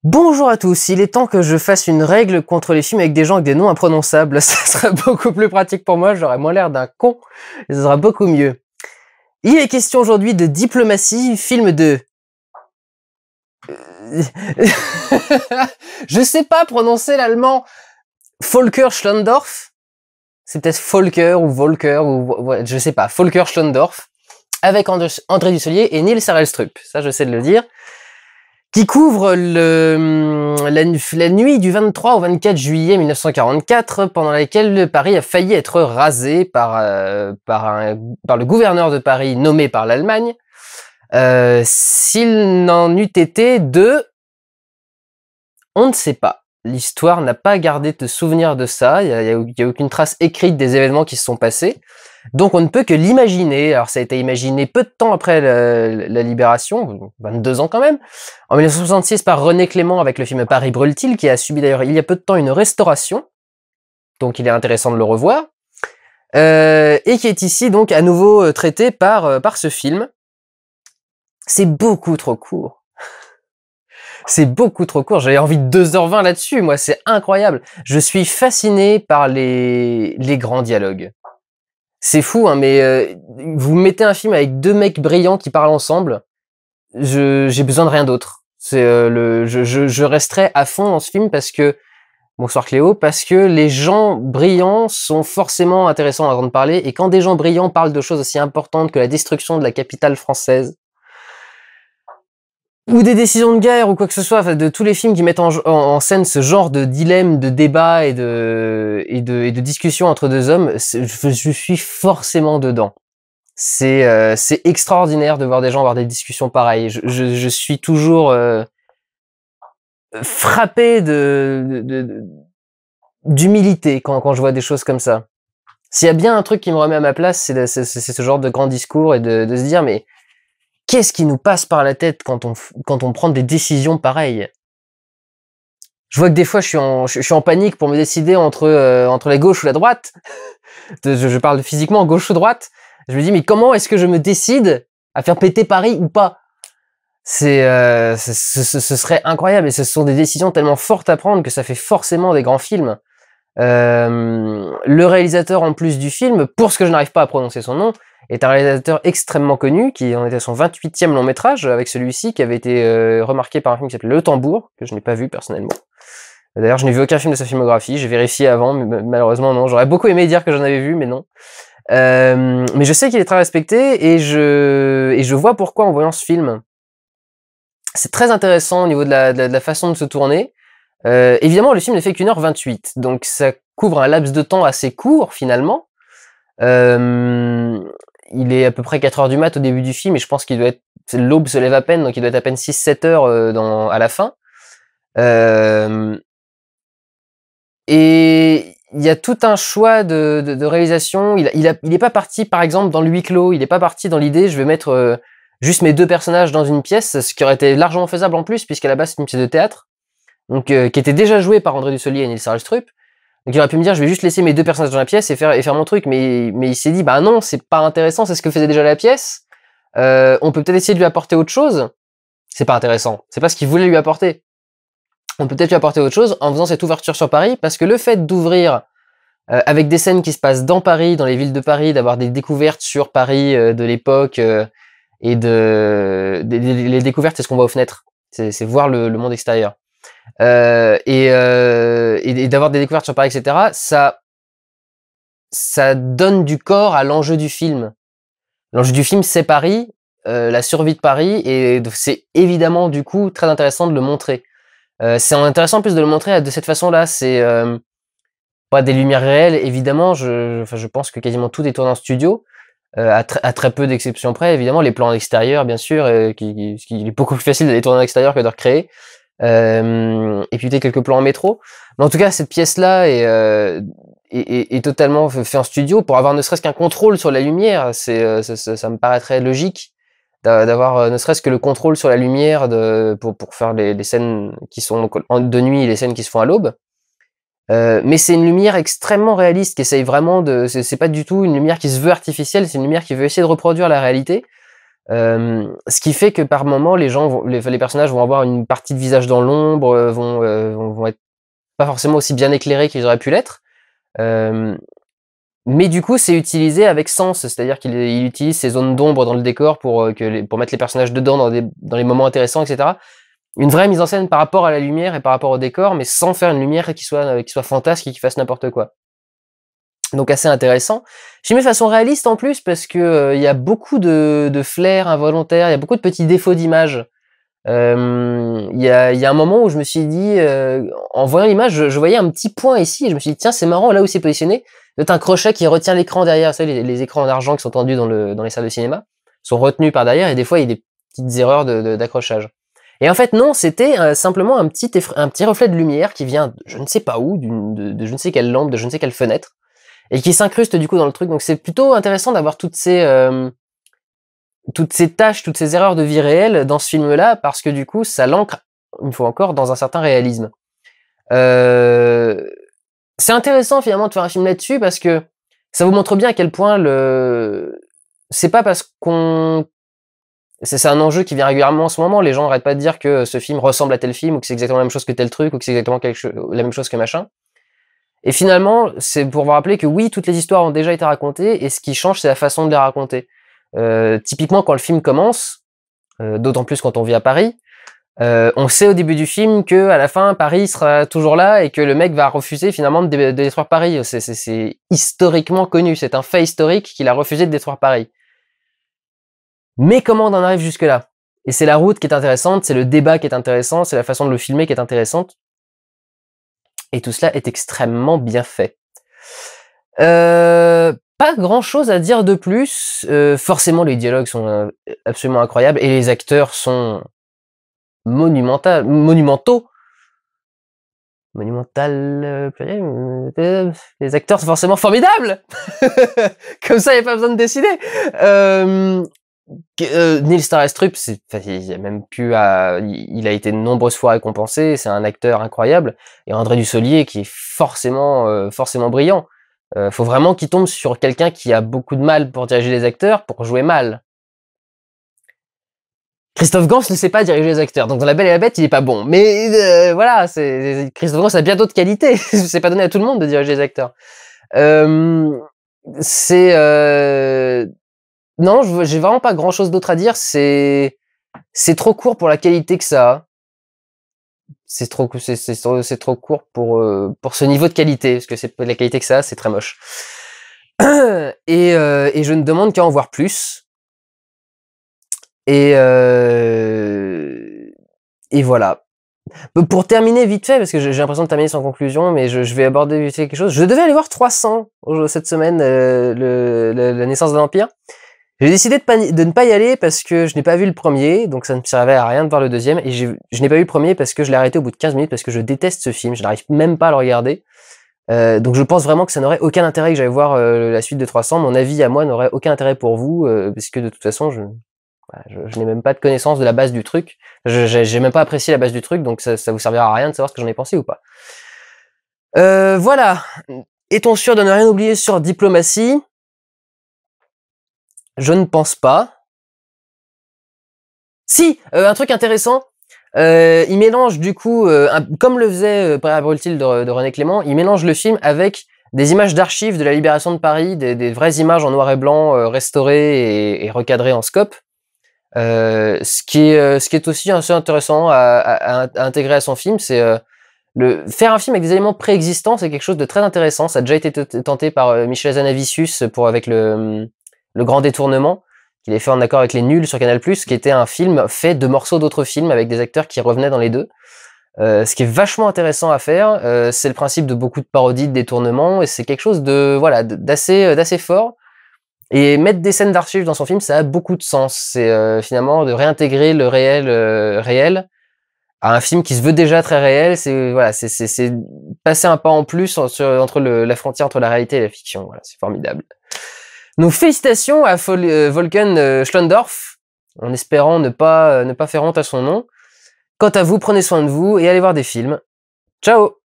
Bonjour à tous, il est temps que je fasse une règle contre les films avec des gens avec des noms imprononçables. Ça sera beaucoup plus pratique pour moi, j'aurai moins l'air d'un con, et ça sera beaucoup mieux. Il est question aujourd'hui de Diplomatie, film de... Je sais pas prononcer l'allemand. Volker Schlondorf. C'est peut-être Volker ou Volker ou... Ouais, je sais pas, Volker Schlondorf. Avec André Dussolier et Nils Harelstrup. Ça, je sais de le dire. Qui couvre la nuit du 23 au 24 juillet 1944, pendant laquelle Paris a failli être rasé par le gouverneur de Paris nommé par l'Allemagne, s'il n'en eût été de... On ne sait pas. L'histoire n'a pas gardé de souvenir de ça, il y a aucune trace écrite des événements qui se sont passés. Donc on ne peut que l'imaginer. Alors ça a été imaginé peu de temps après la libération, 22 ans quand même, en 1966 par René Clément avec le film Paris brûle-t-il, qui a subi d'ailleurs il y a peu de temps une restauration, donc il est intéressant de le revoir, et qui est ici donc à nouveau traité par ce film. C'est beaucoup trop court. C'est beaucoup trop court, j'avais envie de 2h20 là-dessus, moi c'est incroyable. Je suis fasciné par les grands dialogues. C'est fou, hein, mais vous mettez un film avec deux mecs brillants qui parlent ensemble, j'ai besoin de rien d'autre. C'est je resterai à fond dans ce film parce que, bonsoir Cléo, parce que les gens brillants sont forcément intéressants à entendre parler, et quand des gens brillants parlent de choses aussi importantes que la destruction de la capitale française, ou des décisions de guerre ou quoi que ce soit, enfin, de tous les films qui mettent en scène ce genre de dilemme, de débat et de discussion entre deux hommes, je suis forcément dedans. C'est extraordinaire de voir des gens avoir des discussions pareilles. Je suis toujours frappé d'humilité quand je vois des choses comme ça. S'il y a bien un truc qui me remet à ma place, c'est ce genre de grand discours et de se dire, mais qu'est-ce qui nous passe par la tête quand on prend des décisions pareilles? Je vois que des fois, je suis en panique pour me décider entre la gauche ou la droite. Je parle physiquement, gauche ou droite. Je me dis, mais comment est-ce que je me décide à faire péter Paris ou pas? Ce serait incroyable, et ce sont des décisions tellement fortes à prendre que ça fait forcément des grands films. Le réalisateur en plus du film, pour ce que je n'arrive pas à prononcer son nom, est un réalisateur extrêmement connu, qui en était à son 28e long métrage, avec celui-ci qui avait été remarqué par un film qui s'appelle Le Tambour, que je n'ai pas vu personnellement. D'ailleurs, je n'ai vu aucun film de sa filmographie, j'ai vérifié avant, mais malheureusement non. J'aurais beaucoup aimé dire que j'en avais vu, mais non. Mais je sais qu'il est très respecté, et je vois pourquoi en voyant ce film. C'est très intéressant au niveau de la façon de se tourner. Évidemment, le film ne fait qu'1h28, donc ça couvre un laps de temps assez court finalement. Il est à peu près 4h du mat au début du film, et je pense qu'il doit être... L'aube se lève à peine, donc il doit être à peine 6-7 heures à la fin. Et il y a tout un choix de réalisation. Il est pas parti, par exemple, dans le huis clos. Il est pas parti dans l'idée, je vais mettre juste mes deux personnages dans une pièce, ce qui aurait été largement faisable en plus, puisqu'à la base c'est une pièce de théâtre, donc qui était déjà jouée par André Dussolier et Nils Harelstrup. Donc il aurait pu me dire, je vais juste laisser mes deux personnages dans la pièce et faire mon truc, mais il s'est dit, bah non, c'est pas intéressant, c'est ce que faisait déjà la pièce. On peut peut-être essayer de lui apporter autre chose. C'est pas intéressant, c'est pas ce qu'il voulait lui apporter. On peut peut-être lui apporter autre chose en faisant cette ouverture sur Paris, parce que le fait d'ouvrir avec des scènes qui se passent dans Paris, dans les villes de Paris, d'avoir des découvertes sur Paris de l'époque, et les découvertes, c'est ce qu'on voit aux fenêtres, c'est voir le monde extérieur. Et d'avoir des découvertes sur Paris, etc., ça donne du corps à l'enjeu du film. L'enjeu du film, c'est Paris, la survie de Paris, et c'est évidemment du coup très intéressant de le montrer. C'est intéressant en plus de le montrer de cette façon-là. C'est pas des lumières réelles, évidemment. Je pense que quasiment tout est tourné en studio, à très peu d'exceptions près. Évidemment, les plans extérieurs, bien sûr, qui est beaucoup plus facile d'aller tourner en extérieur que de recréer. Et puis peut-être quelques plans en métro. Mais en tout cas, cette pièce-là est totalement fait en studio pour avoir ne serait-ce qu'un contrôle sur la lumière. Ça me paraîtrait logique d'avoir ne serait-ce que le contrôle sur la lumière pour faire les scènes qui sont de nuit et les scènes qui se font à l'aube. Mais c'est une lumière extrêmement réaliste qui essaye vraiment c'est pas du tout une lumière qui se veut artificielle, c'est une lumière qui veut essayer de reproduire la réalité. Ce qui fait que par moment, les personnages vont avoir une partie de visage dans l'ombre, vont être pas forcément aussi bien éclairés qu'ils auraient pu l'être. Mais du coup, c'est utilisé avec sens, c'est-à-dire qu'il utilise ces zones d'ombre dans le décor pour mettre les personnages dedans dans les moments intéressants, etc. Une vraie mise en scène par rapport à la lumière et par rapport au décor, mais sans faire une lumière qui soit fantasque et qui fasse n'importe quoi. Donc assez intéressant. Filmé de façon réaliste en plus parce que il y a beaucoup de flair involontaire, il y a beaucoup de petits défauts d'image. Il y a un moment où je me suis dit, en voyant l'image, je voyais un petit point ici et je me suis dit tiens c'est marrant là où c'est positionné. C'est un crochet qui retient l'écran derrière. Vous savez, les écrans en argent qui sont tendus dans les salles de cinéma sont retenus par derrière et des fois il y a des petites erreurs d'accrochage. Et en fait non, c'était simplement un petit reflet de lumière qui vient de je ne sais pas où, de je ne sais quelle lampe, de je ne sais quelle fenêtre, et qui s'incruste du coup dans le truc. Donc c'est plutôt intéressant d'avoir toutes ces tâches, toutes ces erreurs de vie réelle dans ce film-là, parce que du coup ça l'ancre, une fois encore, dans un certain réalisme. C'est intéressant finalement de faire un film là-dessus parce que ça vous montre bien à quel point c'est pas parce qu'on c'est un enjeu qui vient régulièrement en ce moment. Les gens n'arrêtent pas de dire que ce film ressemble à tel film, ou que c'est exactement la même chose que tel truc, ou que c'est exactement la même chose que machin. Et finalement, c'est pour vous rappeler que oui, toutes les histoires ont déjà été racontées, et ce qui change, c'est la façon de les raconter. Typiquement, quand le film commence, d'autant plus quand on vit à Paris, on sait au début du film que à la fin, Paris sera toujours là, et que le mec va refuser finalement de détruire Paris. C'est historiquement connu, c'est un fait historique qu'il a refusé de détruire Paris. Mais comment on en arrive jusque-là? Et c'est la route qui est intéressante, c'est le débat qui est intéressant, c'est la façon de le filmer qui est intéressante. Et tout cela est extrêmement bien fait. Pas grand-chose à dire de plus. Forcément, les dialogues sont absolument incroyables et les acteurs sont monumentaux. Les acteurs sont forcément formidables. Comme ça, il n'y a pas besoin de décider. Neil Starstrup, il a même il a été de nombreuses fois récompensé. C'est un acteur incroyable. Et André Dussolier, qui est forcément brillant. Faut vraiment qu'il tombe sur quelqu'un qui a beaucoup de mal pour diriger les acteurs, pour jouer mal. Christophe Gans ne sait pas diriger les acteurs, donc dans La Belle et la Bête, il est pas bon. Mais voilà, Christophe Gans a bien d'autres qualités. C'est pas donné à tout le monde de diriger les acteurs. Non, j'ai vraiment pas grand chose d'autre à dire. C'est trop court pour la qualité que ça a. C'est trop court pour ce niveau de qualité, parce que c'est la qualité que ça a, c'est très moche. Et je ne demande qu'à en voir plus. Et voilà. Pour terminer vite fait, parce que j'ai l'impression de terminer sans conclusion, mais je vais aborder vite fait quelque chose. Je devais aller voir 300 cette semaine, la naissance de l'Empire. J'ai décidé de ne pas y aller parce que je n'ai pas vu le premier, donc ça ne servait à rien de voir le deuxième, et je n'ai pas vu le premier parce que je l'ai arrêté au bout de 15 minutes, parce que je déteste ce film, je n'arrive même pas à le regarder. Donc je pense vraiment que ça n'aurait aucun intérêt que j'aille voir la suite de 300. Mon avis à moi n'aurait aucun intérêt pour vous, parce que de toute façon, je n'ai même pas de connaissance de la base du truc. J'ai même pas apprécié la base du truc, donc ça vous servira à rien de savoir ce que j'en ai pensé ou pas. Voilà. Est-on sûr de ne rien oublier sur Diplomatie? Je ne pense pas. Si, un truc intéressant. Il mélange du coup, comme le faisait Prêt brûle-t-il de René Clément, il mélange le film avec des images d'archives de la libération de Paris, des vraies images en noir et blanc restaurées et recadrées en scope. Ce qui est aussi assez intéressant à intégrer à son film, c'est faire un film avec des éléments préexistants, c'est quelque chose de très intéressant. Ça a déjà été tenté par Michel Hazanavicius avec le Grand Détournement, qu'il avait fait en accord avec Les Nuls sur Canal+, qui était un film fait de morceaux d'autres films avec des acteurs qui revenaient dans les deux. Ce qui est vachement intéressant à faire, c'est le principe de beaucoup de parodies, de détournements, et c'est quelque chose d'assez fort. Et mettre des scènes d'archives dans son film, ça a beaucoup de sens. C'est finalement de réintégrer le réel à un film qui se veut déjà très réel. C'est passer un pas en plus entre la frontière entre la réalité et la fiction. Voilà, c'est formidable. Donc félicitations à Volken Schlondorf, en espérant ne pas faire honte à son nom. Quant à vous, prenez soin de vous et allez voir des films. Ciao!